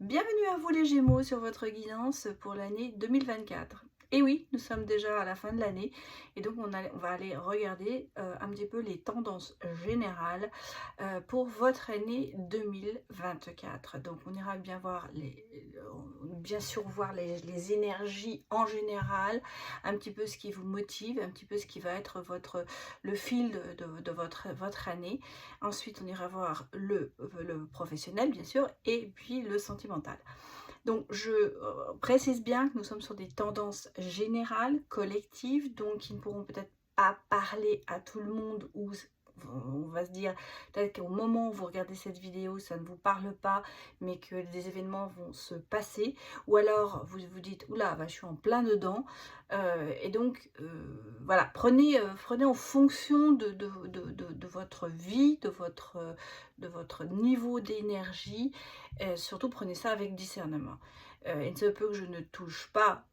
Bienvenue à vous les Gémeaux sur votre guidance pour l'année 2024. Et oui, nous sommes déjà à la fin de l'année et donc on va aller regarder un petit peu les tendances générales pour votre année 2024. Donc on ira bien voir bien sûr voir les énergies en général, un petit peu ce qui vous motive, un petit peu ce qui va être le fil de votre année. Ensuite, on ira voir le professionnel, bien sûr, et puis le sentimental. Donc, je précise bien que nous sommes sur des tendances générales, collectives, donc qui ne pourront peut-être pas parler à tout le monde ou on va se dire peut-être qu'au moment où vous regardez cette vidéo, ça ne vous parle pas, mais que des événements vont se passer. Ou alors, vous vous dites, oula, bah, je suis en plein dedans. Et donc, voilà, prenez en fonction de votre vie, de votre niveau d'énergie. Surtout, prenez ça avec discernement. Il se peut que je ne touche pas,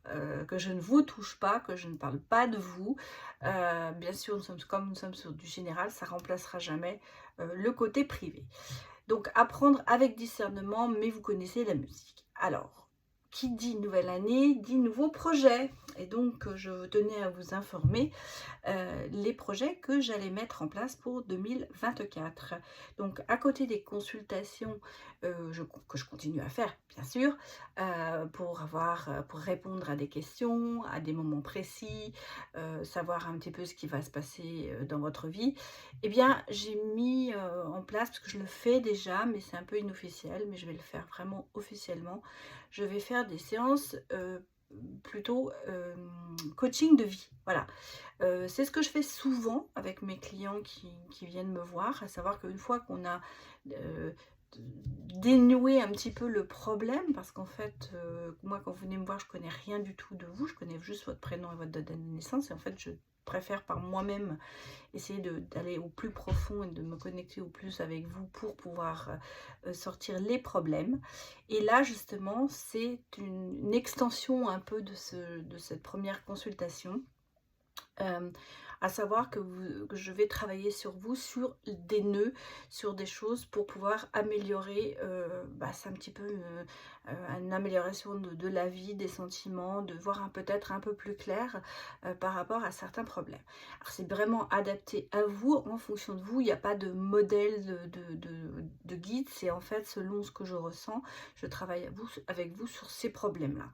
que je ne vous touche pas, que je ne parle pas de vous. Bien sûr, comme nous sommes sur du général, ça remplacera jamais le côté privé. Donc, apprendre avec discernement, mais vous connaissez la musique. Alors, qui dit nouvelle année, dit nouveau projet. Et donc, je tenais à vous informer les projets que j'allais mettre en place pour 2024. Donc, à côté des consultations que je continue à faire, bien sûr, pour répondre à des questions, à des moments précis, savoir un petit peu ce qui va se passer dans votre vie, eh bien, j'ai mis en place, parce que je le fais déjà, mais c'est un peu inofficiel, mais je vais le faire vraiment officiellement. Je vais faire des séances plutôt coaching de vie. Voilà. C'est ce que je fais souvent avec mes clients qui viennent me voir, à savoir qu'une fois qu'on a euh, dénoué un petit peu le problème, parce qu'en fait, moi, quand vous venez me voir, je connais rien du tout de vous, je connais juste votre prénom et votre date de naissance, et en fait, je préfère par moi-même essayer d'aller au plus profond et de me connecter au plus avec vous pour pouvoir sortir les problèmes. Et là, justement, c'est une extension un peu de cette première consultation. Euh, à savoir que je vais travailler sur vous, sur des nœuds, sur des choses pour pouvoir améliorer, c'est un petit peu une amélioration de la vie, des sentiments, de voir peut-être un peu plus clair par rapport à certains problèmes. Alors c'est vraiment adapté à vous, en fonction de vous, il n'y a pas de modèle de guide, c'est en fait selon ce que je ressens, je travaille avec vous sur ces problèmes-là.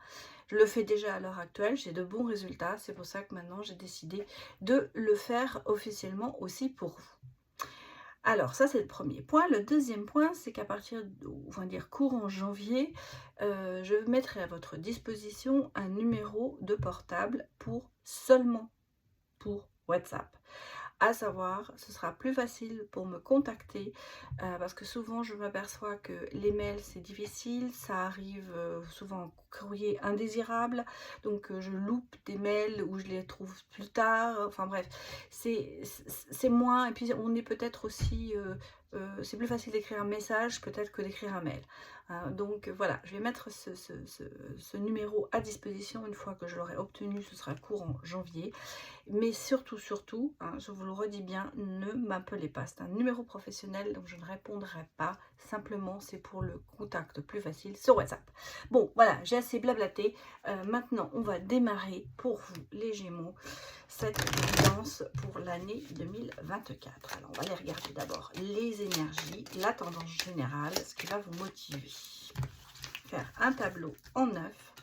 Je le fais déjà à l'heure actuelle, j'ai de bons résultats, c'est pour ça que maintenant j'ai décidé de le faire officiellement aussi pour vous. Alors ça c'est le premier point. Le deuxième point, c'est qu'à partir, on va dire courant janvier, je mettrai à votre disposition un numéro de portable seulement pour WhatsApp. À savoir, ce sera plus facile pour me contacter parce que souvent je m'aperçois que les mails c'est difficile, ça arrive souvent en courrier indésirable, donc je loupe des mails ou je les trouve plus tard, enfin bref, c'est moins, et puis on est peut-être aussi, c'est plus facile d'écrire un message peut-être que d'écrire un mail. Donc voilà, je vais mettre ce numéro à disposition une fois que je l'aurai obtenu, ce sera courant janvier. Mais surtout, hein, je vous le redis bien, ne m'appelez pas. C'est un numéro professionnel, donc je ne répondrai pas. Simplement, c'est pour le contact plus facile sur WhatsApp. Bon, voilà, j'ai assez blablaté. Maintenant, on va démarrer pour vous, les Gémeaux, cette guidance pour l'année 2024. Alors, on va aller regarder d'abord les énergies, la tendance générale, ce qui va vous motiver. Faire un tableau en 9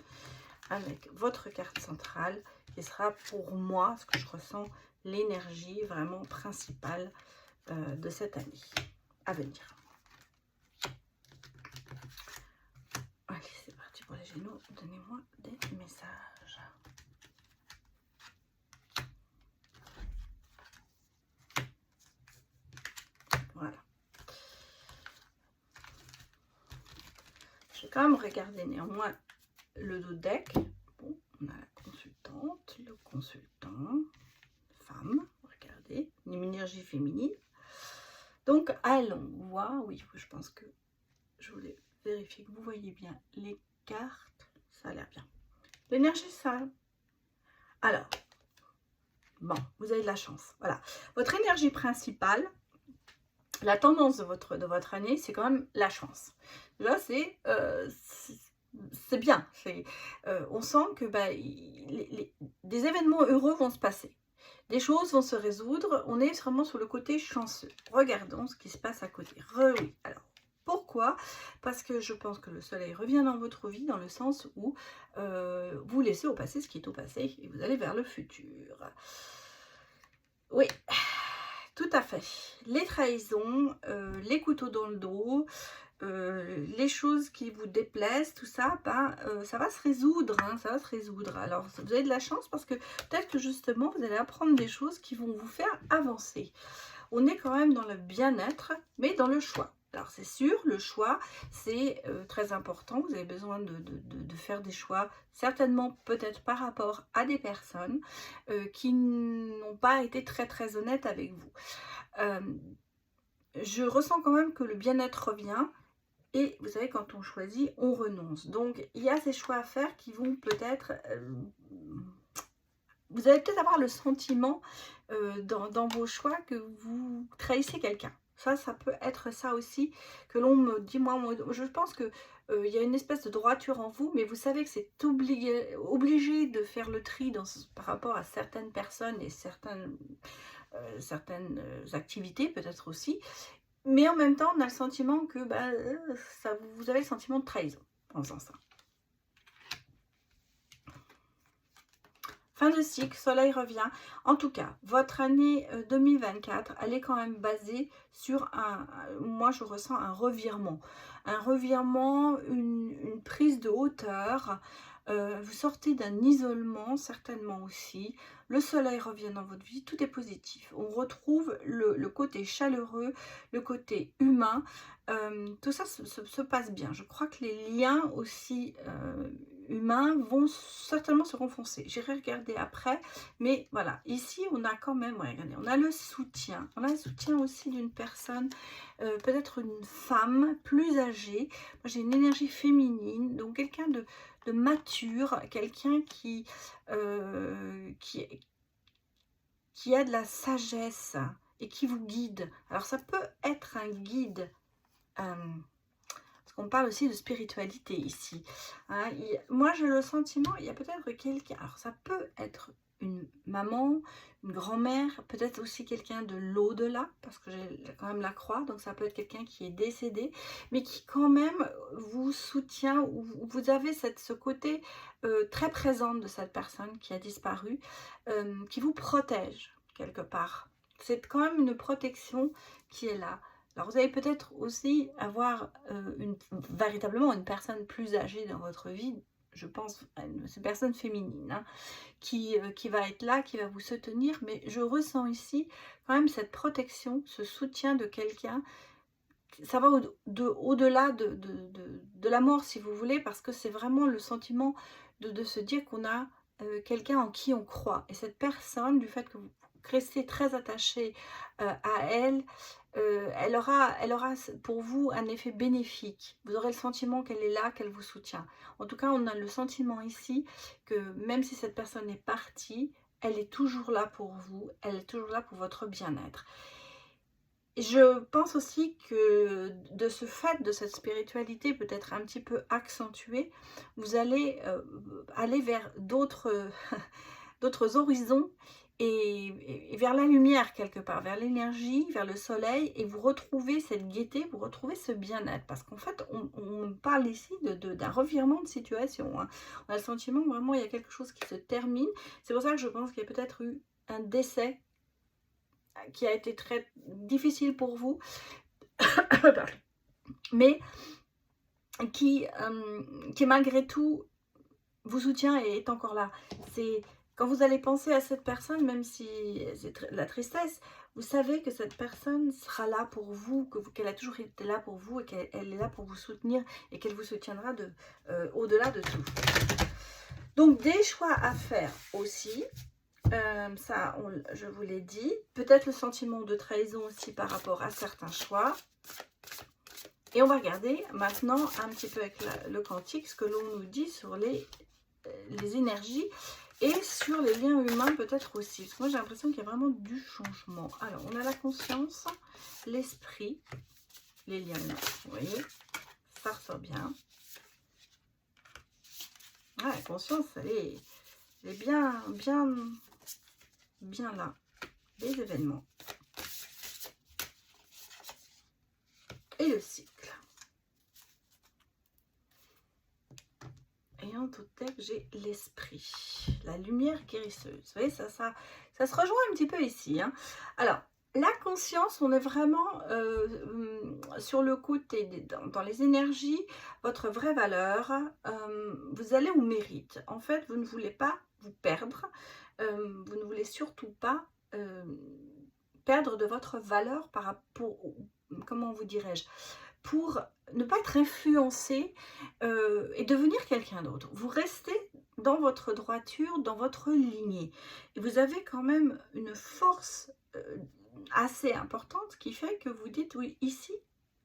avec votre carte centrale qui sera pour moi, ce que je ressens, l'énergie vraiment principale de cette année à venir. Allez, c'est parti pour les Gémeaux. Donnez-moi des messages. Voilà. Je vais quand même regarder néanmoins le dos de deck. Bon, on a la consultante, le consultant, femme, regardez, une énergie féminine. Donc, allons voir. Oui, je pense que je voulais vérifier que vous voyez bien les cartes. Ça a l'air bien. L'énergie sale. Alors, bon, vous avez de la chance. Voilà. Votre énergie principale, la tendance de votre année, c'est quand même la chance. Là, c'est bien. On sent que bah, des événements heureux vont se passer. Des choses vont se résoudre. On est vraiment sur le côté chanceux. Regardons ce qui se passe à côté. Oui. Alors, pourquoi? Parce que je pense que le soleil revient dans votre vie dans le sens où vous laissez au passé ce qui est au passé et vous allez vers le futur. Oui, tout à fait. Les trahisons, les couteaux dans le dos, les choses qui vous déplaisent, tout ça, ben, ça va se résoudre, hein, ça va se résoudre. Alors, vous avez de la chance parce que peut-être que justement, vous allez apprendre des choses qui vont vous faire avancer. On est quand même dans le bien-être, mais dans le choix. Alors, c'est sûr, le choix, c'est très important. Vous avez besoin de faire des choix, certainement peut-être par rapport à des personnes qui n'ont pas été très, très honnêtes avec vous. Je ressens quand même que le bien-être revient. Et vous savez, quand on choisit, on renonce. Donc, il y a ces choix à faire qui vont peut-être... vous allez peut-être avoir le sentiment dans vos choix que vous trahissez quelqu'un. Ça peut être ça aussi que l'on me dit. Moi, je pense que il y a une espèce de droiture en vous, mais vous savez que c'est obligé de faire le tri par rapport à certaines personnes et certaines activités peut-être aussi. Mais en même temps, on a le sentiment que bah, vous avez le sentiment de trahison en faisant ça. Fin de cycle, soleil revient. En tout cas, votre année 2024, elle est quand même basée sur moi je ressens un revirement. Un revirement, une prise de hauteur. Vous sortez d'un isolement, certainement aussi. Le soleil revient dans votre vie, tout est positif. On retrouve le côté chaleureux, le côté humain. Tout ça se passe bien. Je crois que les liens aussi humains vont certainement se renforcer. J'irai regarder après, mais voilà, ici on a quand même, ouais, regardez, on a le soutien. On a le soutien aussi d'une personne, peut-être une femme plus âgée. Moi j'ai une énergie féminine, donc quelqu'un de mature, quelqu'un qui a de la sagesse et qui vous guide. Alors ça peut être un guide, parce qu'on parle aussi de spiritualité ici. Hein, moi j'ai le sentiment, il y a peut-être quelqu'un, alors ça peut être une maman, une grand-mère, peut-être aussi quelqu'un de l'au-delà, parce que j'ai quand même la croix, donc ça peut être quelqu'un qui est décédé, mais qui quand même vous soutient, ou vous avez ce côté très présent de cette personne qui a disparu, qui vous protège quelque part. C'est quand même une protection qui est là. Alors vous allez peut-être aussi avoir véritablement une personne plus âgée dans votre vie, je pense à une personne féminine, hein, qui va être là, qui va vous soutenir, mais je ressens ici quand même cette protection, ce soutien de quelqu'un. Ça va au-delà de la mort, si vous voulez, parce que c'est vraiment le sentiment de se dire qu'on a quelqu'un en qui on croit. Et cette personne, du fait que vous restez très attaché à elle, elle aura pour vous un effet bénéfique. Vous aurez le sentiment qu'elle est là, qu'elle vous soutient. En tout cas, on a le sentiment ici que même si cette personne est partie, elle est toujours là pour vous, elle est toujours là pour votre bien-être. Je pense aussi que de ce fait, de cette spiritualité peut-être un petit peu accentuée, vous allez aller vers d'autres d'autres horizons et vers la lumière quelque part, vers l'énergie, vers le soleil, et vous retrouvez cette gaieté, vous retrouvez ce bien-être. Parce qu'en fait, on parle ici d'un revirement de situation. Hein. On a le sentiment que vraiment il y a quelque chose qui se termine. C'est pour ça que je pense qu'il y a peut-être eu un décès qui a été très difficile pour vous, mais qui malgré tout vous soutient et est encore là. C'est quand vous allez penser à cette personne, même si c'est la tristesse, vous savez que cette personne sera là pour vous, qu'elle a toujours été là pour vous et qu'elle est là pour vous soutenir et qu'elle vous soutiendra au-delà de tout. Donc des choix à faire aussi. Ça, je vous l'ai dit. Peut-être le sentiment de trahison aussi par rapport à certains choix. Et on va regarder maintenant un petit peu avec le quantique ce que l'on nous dit sur les énergies et sur les liens humains peut-être aussi. Parce que moi j'ai l'impression qu'il y a vraiment du changement. Alors on a la conscience, l'esprit, les liens humains. Vous voyez, ça ressort bien. Ah, la conscience, elle est bien là. Les événements. Et le cycle. Et en tout cas, j'ai l'esprit. La lumière guérisseuse. Vous voyez, ça se rejoint un petit peu ici. Hein. Alors, la conscience, on est vraiment sur le côté, dans les énergies, votre vraie valeur, vous allez au mérite. En fait, vous ne voulez pas vous perdre, vous ne voulez surtout pas perdre de votre valeur par rapport, comment vous dirais-je, pour ne pas être influencé et devenir quelqu'un d'autre. Vous restez dans votre droiture, dans votre lignée. Et vous avez quand même une force assez importante qui fait que vous dites, oui, ici,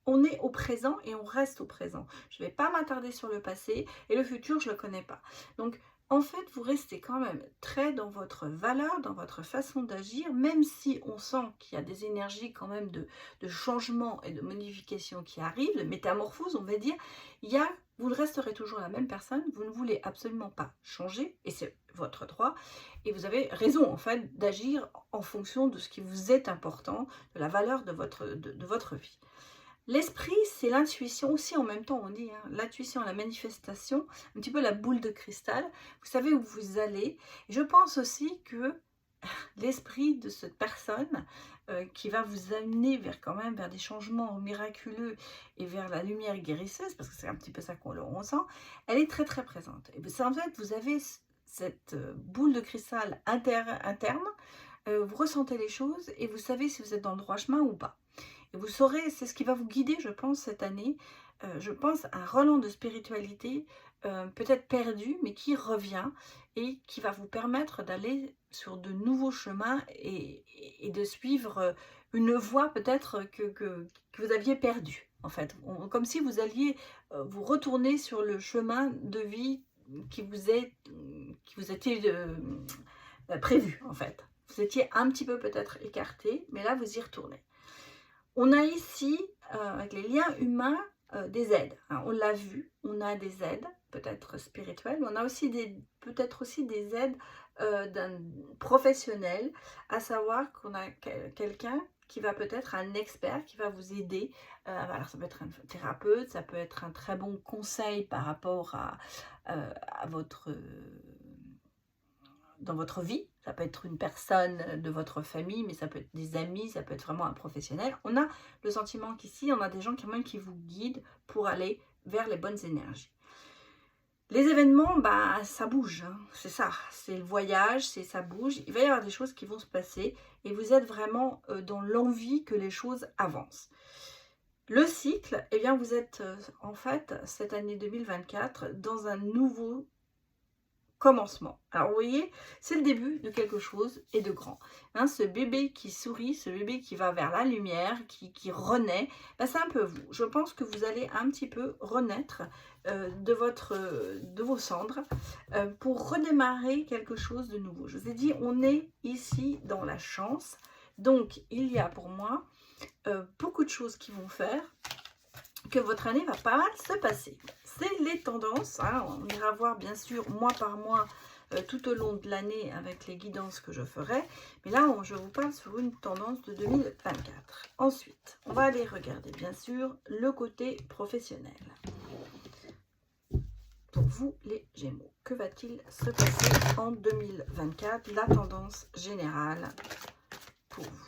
on est au présent et on reste au présent. Je ne vais pas m'attarder sur le passé et le futur, je ne le connais pas. Donc, en fait, vous restez quand même très dans votre valeur, dans votre façon d'agir, même si on sent qu'il y a des énergies quand même de changement et de modification qui arrivent, de métamorphose, on va dire, vous resterez toujours la même personne, vous ne voulez absolument pas changer, et c'est votre droit, et vous avez raison en fait d'agir en fonction de ce qui vous est important, de la valeur de votre vie. L'esprit, c'est l'intuition aussi en même temps, on dit, hein, l'intuition, la manifestation, un petit peu la boule de cristal. Vous savez où vous allez. Et je pense aussi que l'esprit de cette personne qui va vous amener vers des changements miraculeux et vers la lumière guérisseuse, parce que c'est un petit peu ça qu'on le ressent, elle est très très présente. Et en fait, vous avez cette boule de cristal interne, vous ressentez les choses et vous savez si vous êtes dans le droit chemin ou pas. Et vous saurez, c'est ce qui va vous guider, je pense, cette année. Je pense à un relan de spiritualité, peut-être perdu, mais qui revient et qui va vous permettre d'aller sur de nouveaux chemins et de suivre une voie peut-être que vous aviez perdue, en fait. Comme si vous alliez vous retourner sur le chemin de vie qui vous était prévu, en fait. Vous étiez un petit peu peut-être écarté, mais là, vous y retournez. On a ici, avec les liens humains, des aides. Hein, on l'a vu, on a des aides, peut-être spirituelles, mais on a aussi peut-être aussi des aides d'un professionnel, à savoir qu'on a quelqu'un qui va peut-être un expert qui va vous aider. Alors ça peut être un thérapeute, ça peut être un très bon conseil par rapport à votre... dans votre vie, ça peut être une personne de votre famille, mais ça peut être des amis, ça peut être vraiment un professionnel. On a le sentiment qu'ici, on a des gens quand même qui vous guident pour aller vers les bonnes énergies. Les événements, bah, ça bouge, hein, c'est ça, c'est le voyage, ça bouge. Il va y avoir des choses qui vont se passer et vous êtes vraiment dans l'envie que les choses avancent. Le cycle, eh bien, vous êtes en fait, cette année 2024, dans un nouveau commencement. Alors vous voyez, c'est le début de quelque chose et de grand. Hein, ce bébé qui sourit, ce bébé qui va vers la lumière, qui renaît, ben c'est un peu vous. Je pense que vous allez un petit peu renaître de vos cendres pour redémarrer quelque chose de nouveau. Je vous ai dit, on est ici dans la chance. Donc il y a pour moi beaucoup de choses qui vont faire que votre année va pas mal se passer. C'est les tendances, hein, on ira voir bien sûr mois par mois tout au long de l'année avec les guidances que je ferai. Mais là, je vous parle sur une tendance de 2024. Ensuite, on va aller regarder bien sûr le côté professionnel. Pour vous les Gémeaux, que va-t-il se passer en 2024? La tendance générale pour vous.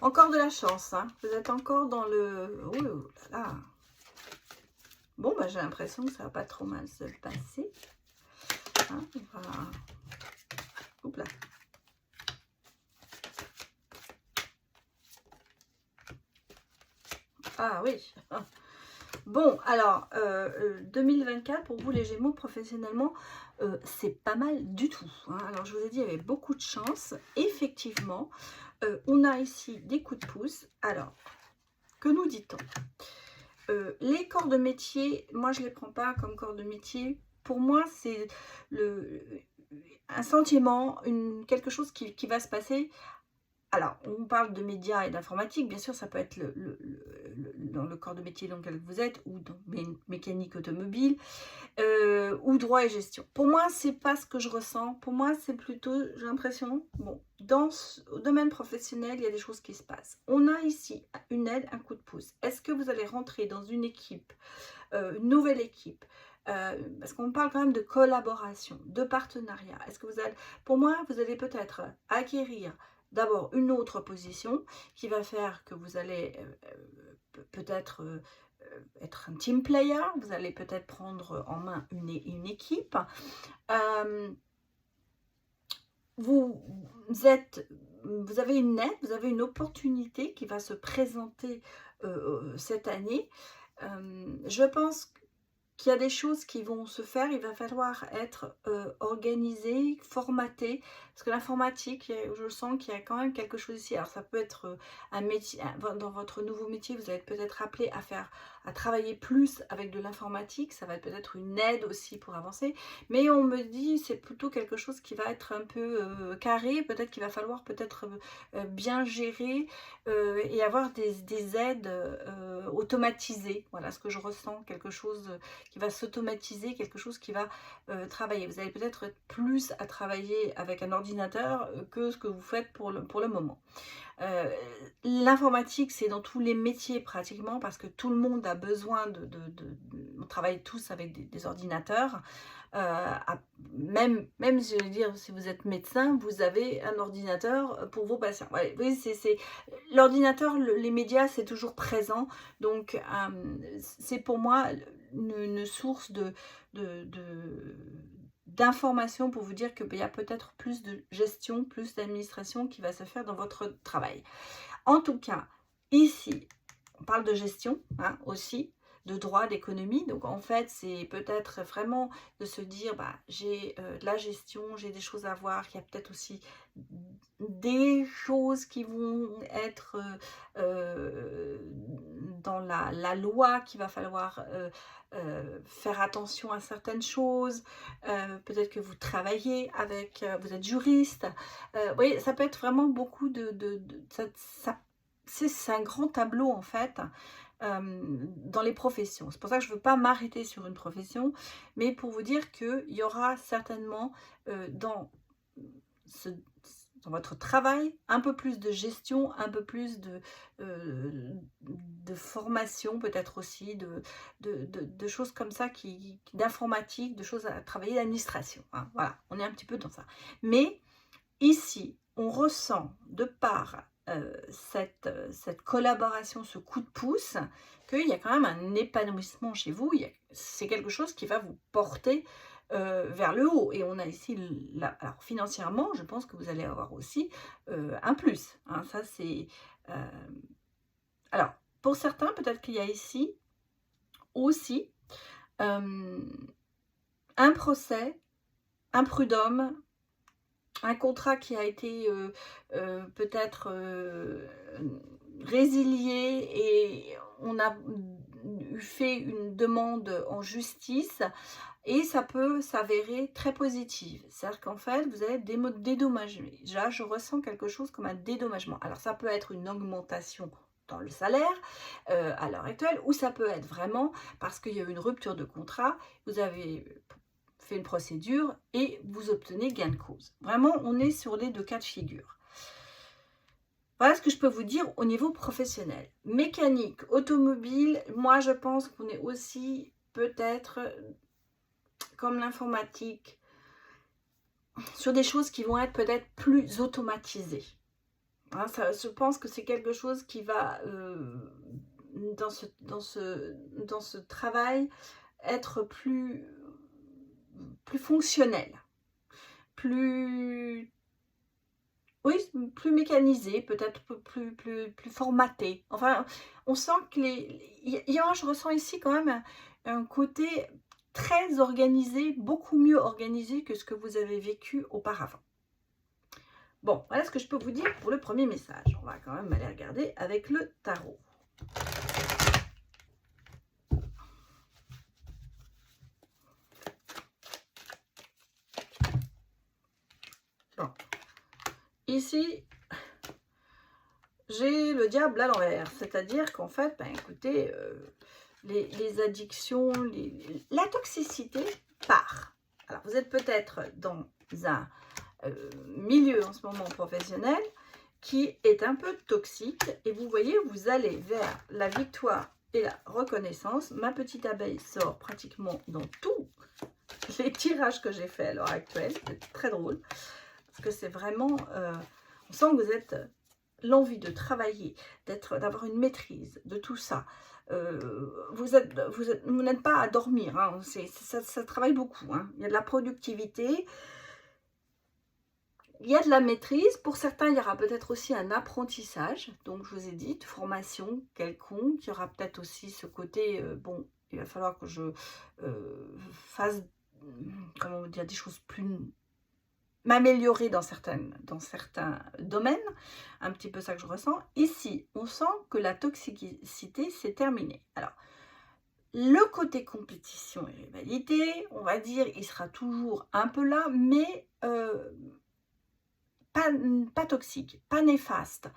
Encore de la chance, hein. Vous êtes encore dans le... Oh là là. Bon, bah, j'ai l'impression que ça va pas trop mal se passer. Hein, on va... Oups là. Ah oui. Bon, alors, 2024, pour vous les Gémeaux, professionnellement, c'est pas mal du tout. Hein. Alors, je vous ai dit, il y avait beaucoup de chance. Effectivement, on a ici des coups de pouce. Alors, que nous dit-on? Les corps de métier, moi je ne les prends pas comme corps de métier. Pour moi, c'est un sentiment, quelque chose qui va se passer. Alors, on parle de médias et d'informatique, bien sûr, ça peut être dans le corps de métier dans lequel vous êtes, ou dans mécanique automobile, ou droit et gestion. Pour moi, c'est pas ce que je ressens. Pour moi, c'est plutôt, j'ai l'impression, bon, au domaine professionnel, il y a des choses qui se passent. On a ici une aide, un coup de pouce. Est-ce que vous allez rentrer dans une équipe, une nouvelle équipe, parce qu'on parle quand même de collaboration, de partenariat. Est-ce que vous allez, pour moi, vous allez peut-être acquérir d'abord une autre position qui va faire que vous allez peut-être être un team player, vous allez peut-être prendre en main une équipe. Vous avez une aide, vous avez une opportunité qui va se présenter cette année. Je pense qu'il y a des choses qui vont se faire, il va falloir être organisé, formaté, parce que l'informatique, je sens qu'il y a quand même quelque chose ici. Alors ça peut être un métier, dans votre nouveau métier, vous allez peut-être appelé à travailler plus avec de l'informatique, ça va être peut-être une aide aussi pour avancer, mais on me dit c'est plutôt quelque chose qui va être un peu carré, peut-être qu'il va falloir peut-être bien gérer et avoir des aides automatisées. Voilà ce que je ressens, quelque chose qui va s'automatiser, quelque chose qui va travailler. Vous allez peut-être être plus à travailler avec un ordinateur que ce que vous faites pour le moment. L'informatique, c'est dans tous les métiers pratiquement, parce que tout le monde a besoin on travaille tous avec des ordinateurs. Même je veux dire, si vous êtes médecin, vous avez un ordinateur pour vos patients. Ouais, oui, l'ordinateur, les médias, c'est toujours présent. Donc, c'est pour moi une source d'informations pour vous dire qu'il y a peut-être plus de gestion, plus d'administration qui va se faire dans votre travail. En tout cas, ici, on parle de gestion aussi, de droit, d'économie. Donc en fait, c'est peut-être vraiment de se dire, j'ai de la gestion, j'ai des choses à voir. Il y a peut-être aussi des choses qui vont être dans la loi, qu'il va falloir faire attention à certaines choses. Peut-être que vous travaillez avec, vous êtes juriste. Vous voyez, ça peut être vraiment beaucoup c'est un grand tableau en fait dans les professions. C'est pour ça que je ne veux pas m'arrêter sur une profession, mais pour vous dire qu'il y aura certainement dans votre travail un peu plus de gestion, un peu plus de formation, peut-être aussi de choses comme ça, d'informatique, de choses à travailler, d'administration. Voilà, on est un petit peu dans ça. Mais ici, on ressent de par cette collaboration, ce coup de pouce, qu'il y a quand même un épanouissement chez vous. C'est quelque chose qui va vous porter vers le haut. Et on a ici, alors financièrement, je pense que vous allez avoir aussi un plus. Ça, c'est... alors, pour certains, peut-être qu'il y a ici aussi un procès, un prud'homme, un contrat qui a été peut-être résilié et on a fait une demande en justice et ça peut s'avérer très positive. C'est-à-dire qu'en fait, vous allez être dédommagé. Là, je ressens quelque chose comme un dédommagement. Alors, ça peut être une augmentation dans le salaire à l'heure actuelle, ou ça peut être vraiment parce qu'il y a eu une rupture de contrat, vous avez fait une procédure et vous obtenez gain de cause. Vraiment, on est sur les deux cas de figure. Voilà ce que je peux vous dire au niveau professionnel. Mécanique, automobile, moi je pense qu'on est aussi peut-être comme l'informatique sur des choses qui vont être peut-être plus automatisées. Je pense que c'est quelque chose qui va dans ce travail être plus fonctionnel, plus mécanisé, peut-être plus formaté. Enfin, on sent que je ressens ici quand même un côté très organisé, beaucoup mieux organisé que ce que vous avez vécu auparavant. Bon, voilà ce que je peux vous dire pour le premier message. On va quand même aller regarder avec le tarot. ici, j'ai le diable à l'envers. C'est-à-dire qu'en fait, ben, écoutez, les addictions, la toxicité part. Alors, vous êtes peut-être dans un milieu en ce moment professionnel qui est un peu toxique et vous voyez, vous allez vers la victoire et la reconnaissance. Ma petite abeille sort pratiquement dans tous les tirages que j'ai fait à l'heure actuelle. C'est très drôle parce que c'est vraiment, on sent que vous êtes l'envie de travailler, d'avoir une maîtrise de tout ça. Vous n'êtes pas à dormir, hein. Ça travaille beaucoup, hein. Il y a de la productivité, il y a de la maîtrise. Pour certains, il y aura peut-être aussi un apprentissage. Donc, je vous ai dit, de formation quelconque. Il y aura peut-être aussi ce côté, bon, il va falloir que je fasse, comment dire, des choses plus... m'améliorer dans certains domaines. Un petit peu ça que je ressens. Ici, on sent que la toxicité s'est terminée. Alors, le côté compétition et rivalité, on va dire, il sera toujours un peu là, mais... pas toxique, pas néfaste.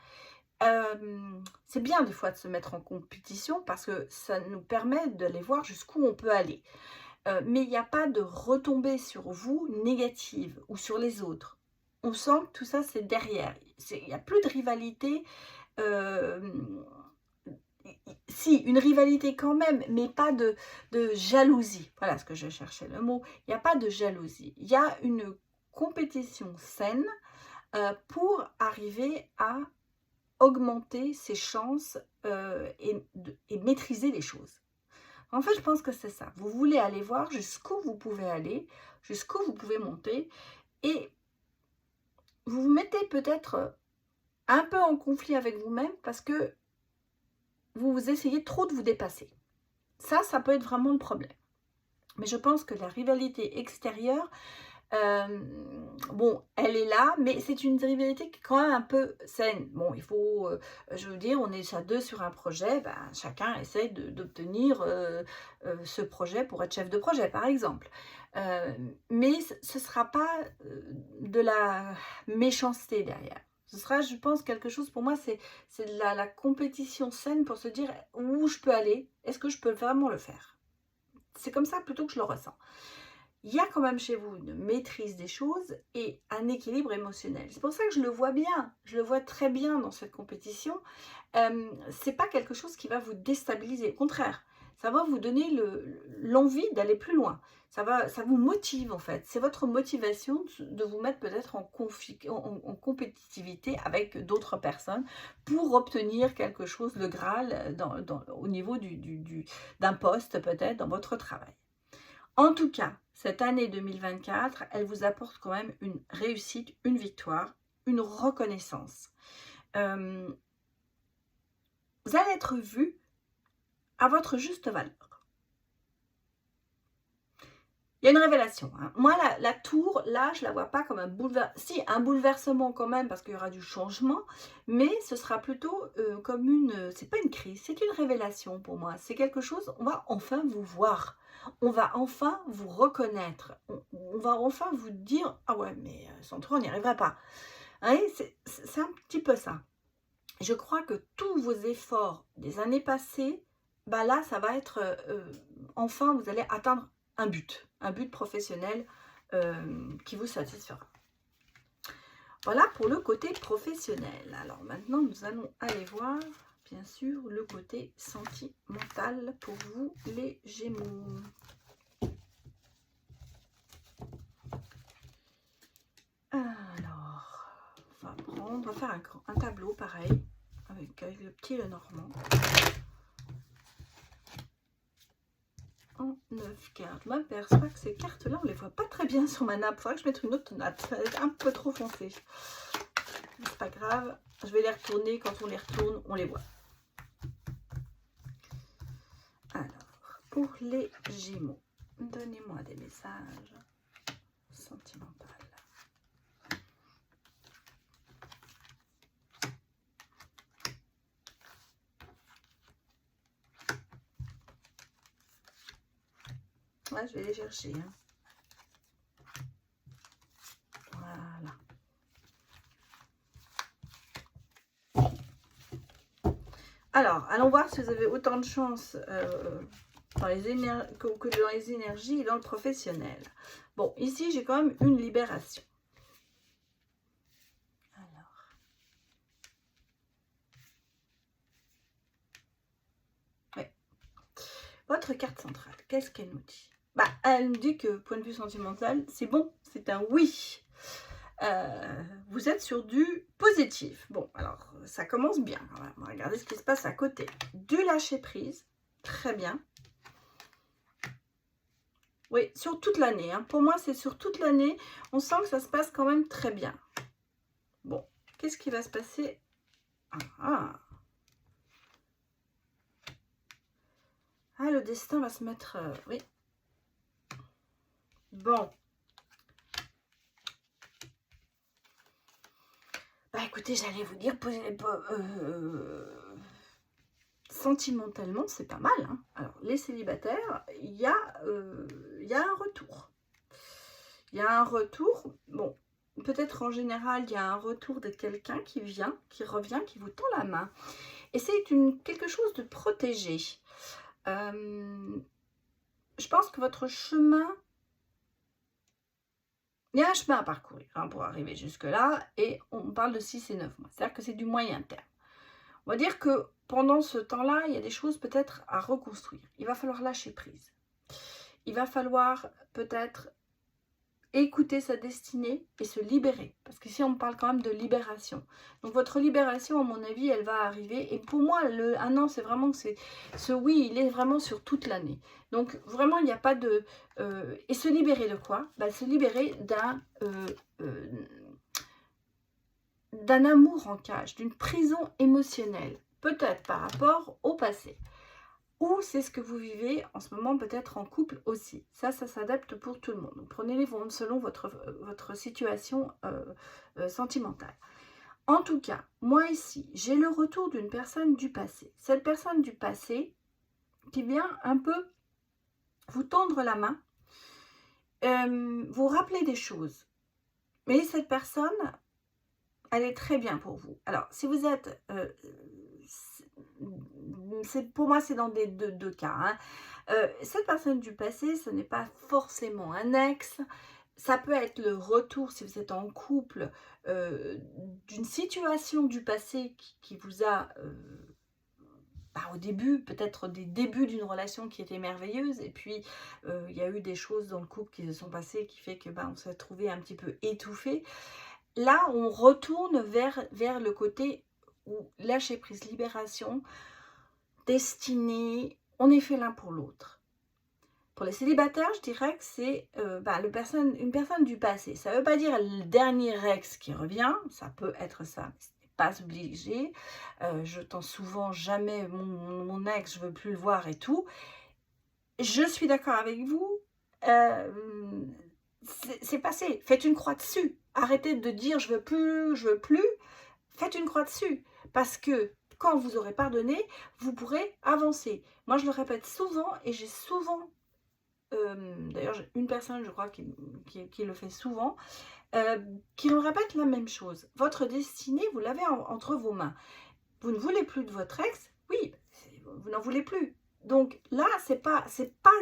C'est bien des fois de se mettre en compétition parce que ça nous permet d'aller voir jusqu'où on peut aller. Mais il n'y a pas de retombée sur vous négative ou sur les autres. On sent que tout ça c'est derrière. Il n'y a plus de rivalité. Si, une rivalité quand même, mais pas de jalousie. Voilà ce que je cherchais le mot. Il n'y a pas de jalousie. Il y a une compétition saine pour arriver à augmenter ses chances et maîtriser les choses. En fait, je pense que c'est ça. Vous voulez aller voir jusqu'où vous pouvez aller, jusqu'où vous pouvez monter, et vous vous mettez peut-être un peu en conflit avec vous-même parce que vous essayez trop de vous dépasser. Ça peut être vraiment le problème. Mais je pense que la rivalité extérieure, bon, elle est là, mais c'est une rivalité qui est quand même un peu saine. Bon, il faut, je veux dire, on est à deux sur un projet, ben, chacun essaye d'obtenir ce projet pour être chef de projet, par exemple. Mais ce ne sera pas de la méchanceté derrière. Ce sera, je pense, quelque chose, pour moi, c'est de la compétition saine pour se dire où je peux aller, est-ce que je peux vraiment le faire. C'est comme ça plutôt que je le ressens. Il y a quand même chez vous une maîtrise des choses et un équilibre émotionnel. C'est pour ça que je le vois bien, je le vois très bien dans cette compétition. C'est pas quelque chose qui va vous déstabiliser, au contraire, ça va vous donner l'envie d'aller plus loin. Ça vous motive en fait, c'est votre motivation de vous mettre peut-être en compétitivité avec d'autres personnes pour obtenir quelque chose, le Graal, au niveau d'un poste peut-être dans votre travail. En tout cas, cette année 2024, elle vous apporte quand même une réussite, une victoire, une reconnaissance. Vous allez être vu à votre juste valeur. Il y a une révélation. Hein. Moi, la tour, là, je ne la vois pas comme un bouleversement. Si, un bouleversement quand même, parce qu'il y aura du changement, mais ce sera plutôt comme une... c'est pas une crise, c'est une révélation pour moi. C'est quelque chose, on va enfin vous voir. On va enfin vous reconnaître. On va enfin vous dire, ah ouais, mais sans toi, on n'y arriverait pas. Hein, c'est un petit peu ça. Je crois que tous vos efforts des années passées, bah là, ça va être... enfin, vous allez atteindre un but professionnel qui vous satisfera. Voilà pour le côté professionnel. Alors maintenant, nous allons aller voir, bien sûr, le côté sentimental pour vous, les Gémeaux. Alors, on va faire un tableau pareil, avec le petit Lenormand. En 9 cartes. Je m'aperçois que ces cartes-là, on ne les voit pas très bien sur ma nappe. Il faudrait que je mette une autre nappe. Ça va être un peu trop foncé. C'est pas grave. Je vais les retourner. Quand on les retourne, on les voit. Alors, pour les Gémeaux, donnez-moi des messages sentimentaux. Ouais, je vais les chercher. Hein. Voilà. Alors, allons voir si vous avez autant de chance dans les que dans les énergies et dans le professionnel. Bon, ici, j'ai quand même une libération. Alors. Ouais. Votre carte centrale, qu'est-ce qu'elle nous dit? Bah, elle nous dit que, point de vue sentimental, c'est bon, c'est un oui. Vous êtes sur du positif. Bon, alors, ça commence bien. On va regarder ce qui se passe à côté. Du lâcher-prise, très bien. Oui, sur toute l'année. Hein. Pour moi, c'est sur toute l'année. On sent que ça se passe quand même très bien. Bon, qu'est-ce qui va se passer? Le destin va se mettre... oui. Bon. Bah écoutez, j'allais vous dire... sentimentalement, c'est pas mal. Hein. Alors, les célibataires, il y a un retour. Il y a un retour. Bon, peut-être en général, il y a un retour de quelqu'un qui vient, qui revient, qui vous tend la main. Et c'est quelque chose de protégé. Je pense que votre chemin... Il y a un chemin à parcourir hein, pour arriver jusque-là. Et on parle de 6 et 9 mois. C'est-à-dire que c'est du moyen terme. On va dire que pendant ce temps-là, il y a des choses peut-être à reconstruire. Il va falloir lâcher prise. Il va falloir peut-être écouter sa destinée et se libérer. Parce qu'ici, on parle quand même de libération. Donc, votre libération, à mon avis, elle va arriver. Et pour moi, un an, c'est vraiment que ce oui, il est vraiment sur toute l'année. Donc, vraiment, il n'y a pas de... et se libérer de quoi? Se libérer d'un amour en cage, d'une prison émotionnelle. Peut-être par rapport au passé. Ou c'est ce que vous vivez en ce moment peut-être en couple aussi. Ça s'adapte pour tout le monde. Donc, prenez-les selon votre situation sentimentale. En tout cas, moi ici, j'ai le retour d'une personne du passé. Cette personne du passé qui vient un peu vous tendre la main, vous rappeler des choses. Mais cette personne, elle est très bien pour vous. Alors, si vous êtes... pour moi, c'est dans des deux cas. Hein. Cette personne du passé, ce n'est pas forcément un ex. Ça peut être le retour, si vous êtes en couple, d'une situation du passé qui vous a... au début, peut-être des débuts d'une relation qui était merveilleuse. Et puis, il y a eu des choses dans le couple qui se sont passées qui fait que on s'est trouvé un petit peu étouffé. Là, on retourne vers le côté où lâcher prise, libération, destinée, on est fait l'un pour l'autre. Pour les célibataires, je dirais que c'est une personne du passé. Ça ne veut pas dire le dernier ex qui revient, ça peut être ça, mais ce n'est pas obligé. Je tends souvent jamais mon ex, je ne veux plus le voir et tout. Je suis d'accord avec vous, c'est passé. Faites une croix dessus. Arrêtez de dire je veux plus. Faites une croix dessus. Parce que quand vous aurez pardonné, vous pourrez avancer. Moi, je le répète souvent et j'ai souvent, d'ailleurs, une personne, je crois, qui le fait souvent, qui me répète la même chose. Votre destinée, vous l'avez entre vos mains. Vous ne voulez plus de votre ex? Oui, vous n'en voulez plus. Donc là, c'est pas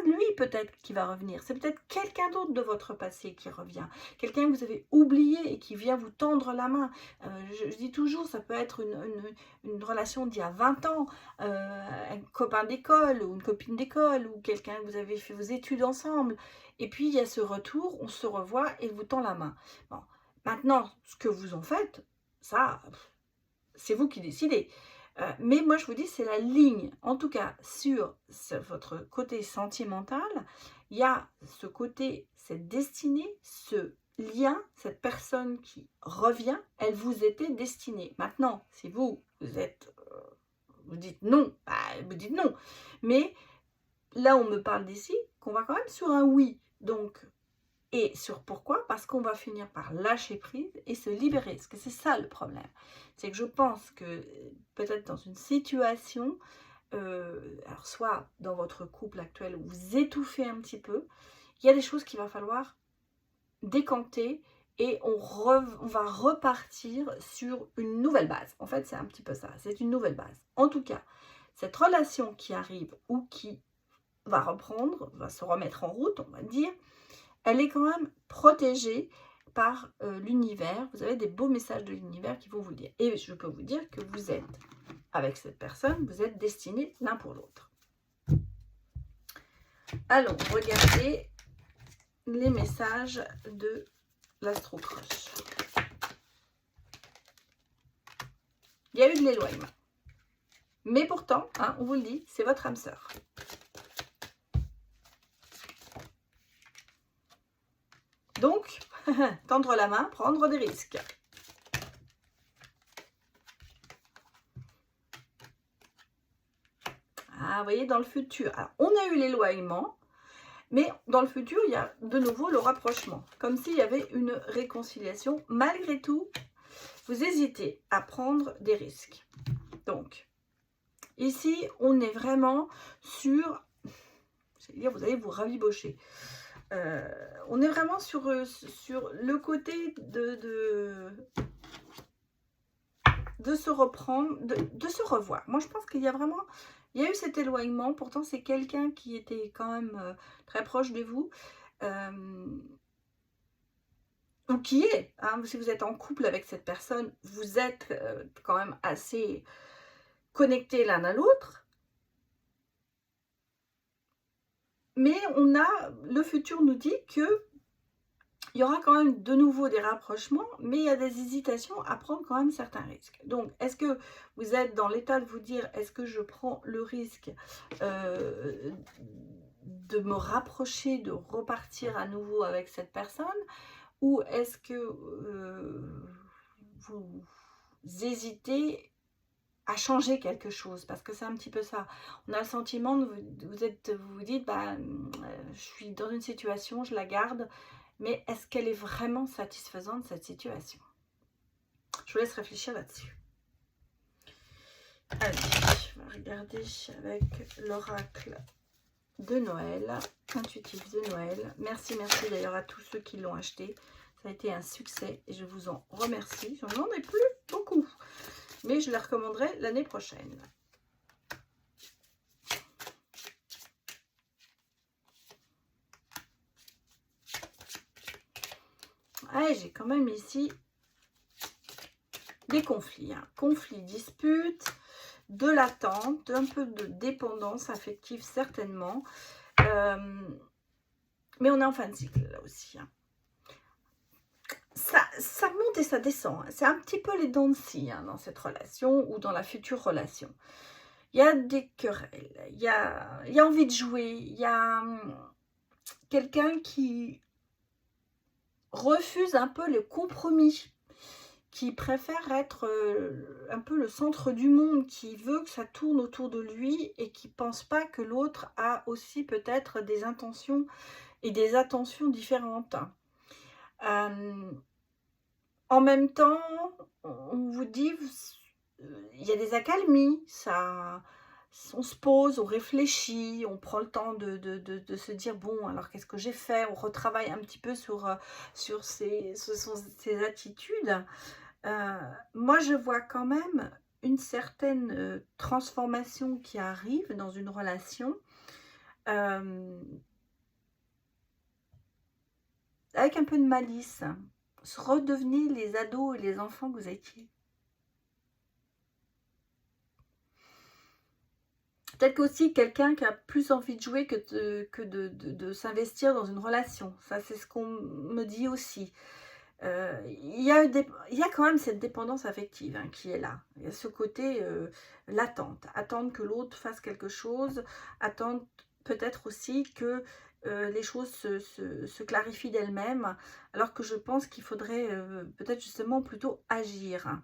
lui peut-être qui va revenir, c'est peut-être quelqu'un d'autre de votre passé qui revient, quelqu'un que vous avez oublié et qui vient vous tendre la main. Je dis toujours, ça peut être une relation d'il y a 20 ans, un copain d'école ou une copine d'école ou quelqu'un que vous avez fait vos études ensemble. Et puis il y a ce retour, on se revoit et il vous tend la main. Bon, maintenant, ce que vous en faites, ça, c'est vous qui décidez. Mais moi, je vous dis, c'est la ligne. En tout cas, sur votre côté sentimental, il y a ce côté, cette destinée, ce lien, cette personne qui revient, elle vous était destinée. Maintenant, si vous êtes... vous dites non, vous dites non. Mais là, on me parle d'ici qu'on va quand même sur un oui. Donc... Et sur pourquoi? Parce qu'on va finir par lâcher prise et se libérer. Parce que c'est ça le problème. C'est que je pense que peut-être dans une situation, alors soit dans votre couple actuel où vous étouffez un petit peu, il y a des choses qu'il va falloir décanter et on va repartir sur une nouvelle base. En fait, c'est un petit peu ça, c'est une nouvelle base. En tout cas, cette relation qui arrive ou qui va reprendre, va se remettre en route, on va dire, elle est quand même protégée par l'univers. Vous avez des beaux messages de l'univers qui vont vous le dire. Et je peux vous dire que vous êtes, avec cette personne, vous êtes destinés l'un pour l'autre. Allons regarder les messages de l'Astro Crush. Il y a eu de l'éloignement. Mais pourtant, hein, on vous le dit, c'est votre âme sœur. Donc, tendre la main, prendre des risques. Ah, vous voyez, dans le futur, alors, on a eu l'éloignement, mais dans le futur, il y a de nouveau le rapprochement. Comme s'il y avait une réconciliation. Malgré tout, vous hésitez à prendre des risques. Donc, ici, on est vraiment sur... C'est-à-dire, vous allez vous rabibocher. On est vraiment sur le côté de se reprendre, de se revoir. Moi, je pense qu'il y a vraiment... Il y a eu cet éloignement. Pourtant, c'est quelqu'un qui était quand même très proche de vous. Ou qui est. Hein, si vous êtes en couple avec cette personne, vous êtes quand même assez connectés l'un à l'autre. Mais le futur nous dit que il y aura quand même de nouveau des rapprochements, mais il y a des hésitations à prendre quand même certains risques. Donc, est-ce que vous êtes dans l'état de vous dire, est-ce que je prends le risque de me rapprocher, de repartir à nouveau avec cette personne, ou est-ce que vous hésitez à changer quelque chose, parce que c'est un petit peu ça. On a le sentiment, vous vous dites, bah, je suis dans une situation, je la garde, mais est-ce qu'elle est vraiment satisfaisante, cette situation? Je vous laisse réfléchir là-dessus. Allez, je vais regarder avec l'oracle de Noël, intuitif de Noël. Merci d'ailleurs à tous ceux qui l'ont acheté. Ça a été un succès et je vous en remercie. Je n'en ai plus beaucoup, mais je les recommanderai l'année prochaine. Ah, j'ai quand même ici des conflits. Hein. Conflits, disputes, de l'attente, un peu de dépendance affective certainement. Mais on est en fin de cycle là aussi. Hein. Ça monte et ça descend. Hein. C'est un petit peu les dents de scie hein, dans cette relation ou dans la future relation. Il y a des querelles, il y a envie de jouer, il y a quelqu'un qui refuse un peu le compromis, qui préfère être un peu le centre du monde, qui veut que ça tourne autour de lui et qui ne pense pas que l'autre a aussi peut-être des intentions et des attentions différentes. En même temps, on vous dit, il y a des accalmies, on se pose, on réfléchit, on prend le temps de se dire, bon, alors qu'est-ce que j'ai fait? On retravaille un petit peu sur ses attitudes. Moi, je vois quand même une certaine transformation qui arrive dans une relation avec un peu de malice. Redevenez les ados et les enfants que vous étiez. Peut-être qu'aussi quelqu'un qui a plus envie de jouer que de s'investir dans une relation. Ça, c'est ce qu'on me dit aussi. Il y a quand même cette dépendance affective hein, qui est là. Il y a ce côté l'attente. Attendre que l'autre fasse quelque chose. Attendre peut-être aussi que les choses se clarifient d'elles-mêmes. Alors que je pense qu'il faudrait peut-être justement plutôt agir. Hein,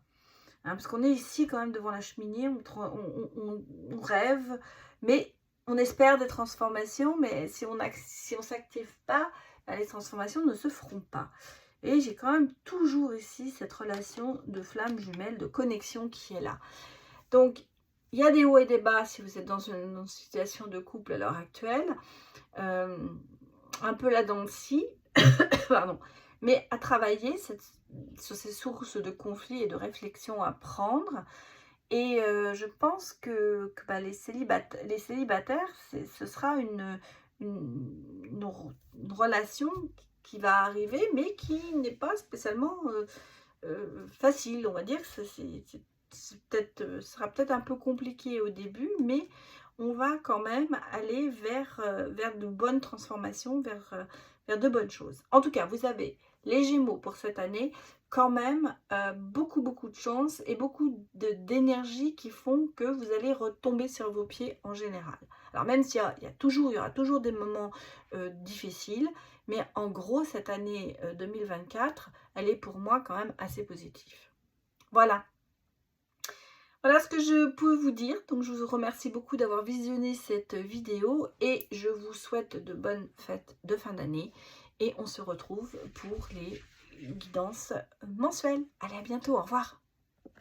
parce qu'on est ici quand même devant la cheminée. On rêve. Mais on espère des transformations. Mais si on ne s'active pas, les transformations ne se feront pas. Et j'ai quand même toujours ici cette relation de flamme jumelle, de connexion qui est là. Donc, il y a des hauts et des bas si vous êtes dans une situation de couple à l'heure actuelle. Un peu là dans le scie. Pardon. mais à travailler sur ces sources de conflits et de réflexions à prendre. Et je pense que, bah, les célibataires, ce sera une relation qui va arriver, mais qui n'est pas spécialement facile. On va dire que ce sera peut-être un peu compliqué au début, mais on va quand même aller vers de bonnes transformations, vers de bonnes choses. En tout cas, vous avez les Gémeaux pour cette année, quand même beaucoup, beaucoup de chance et beaucoup d'énergie qui font que vous allez retomber sur vos pieds en général. Alors même s'il y aura toujours des moments difficiles, mais en gros, cette année 2024, elle est pour moi quand même assez positive. Voilà. Voilà ce que je peux vous dire. Donc je vous remercie beaucoup d'avoir visionné cette vidéo et je vous souhaite de bonnes fêtes de fin d'année. Et on se retrouve pour les guidances mensuelles. Allez, à bientôt, au revoir.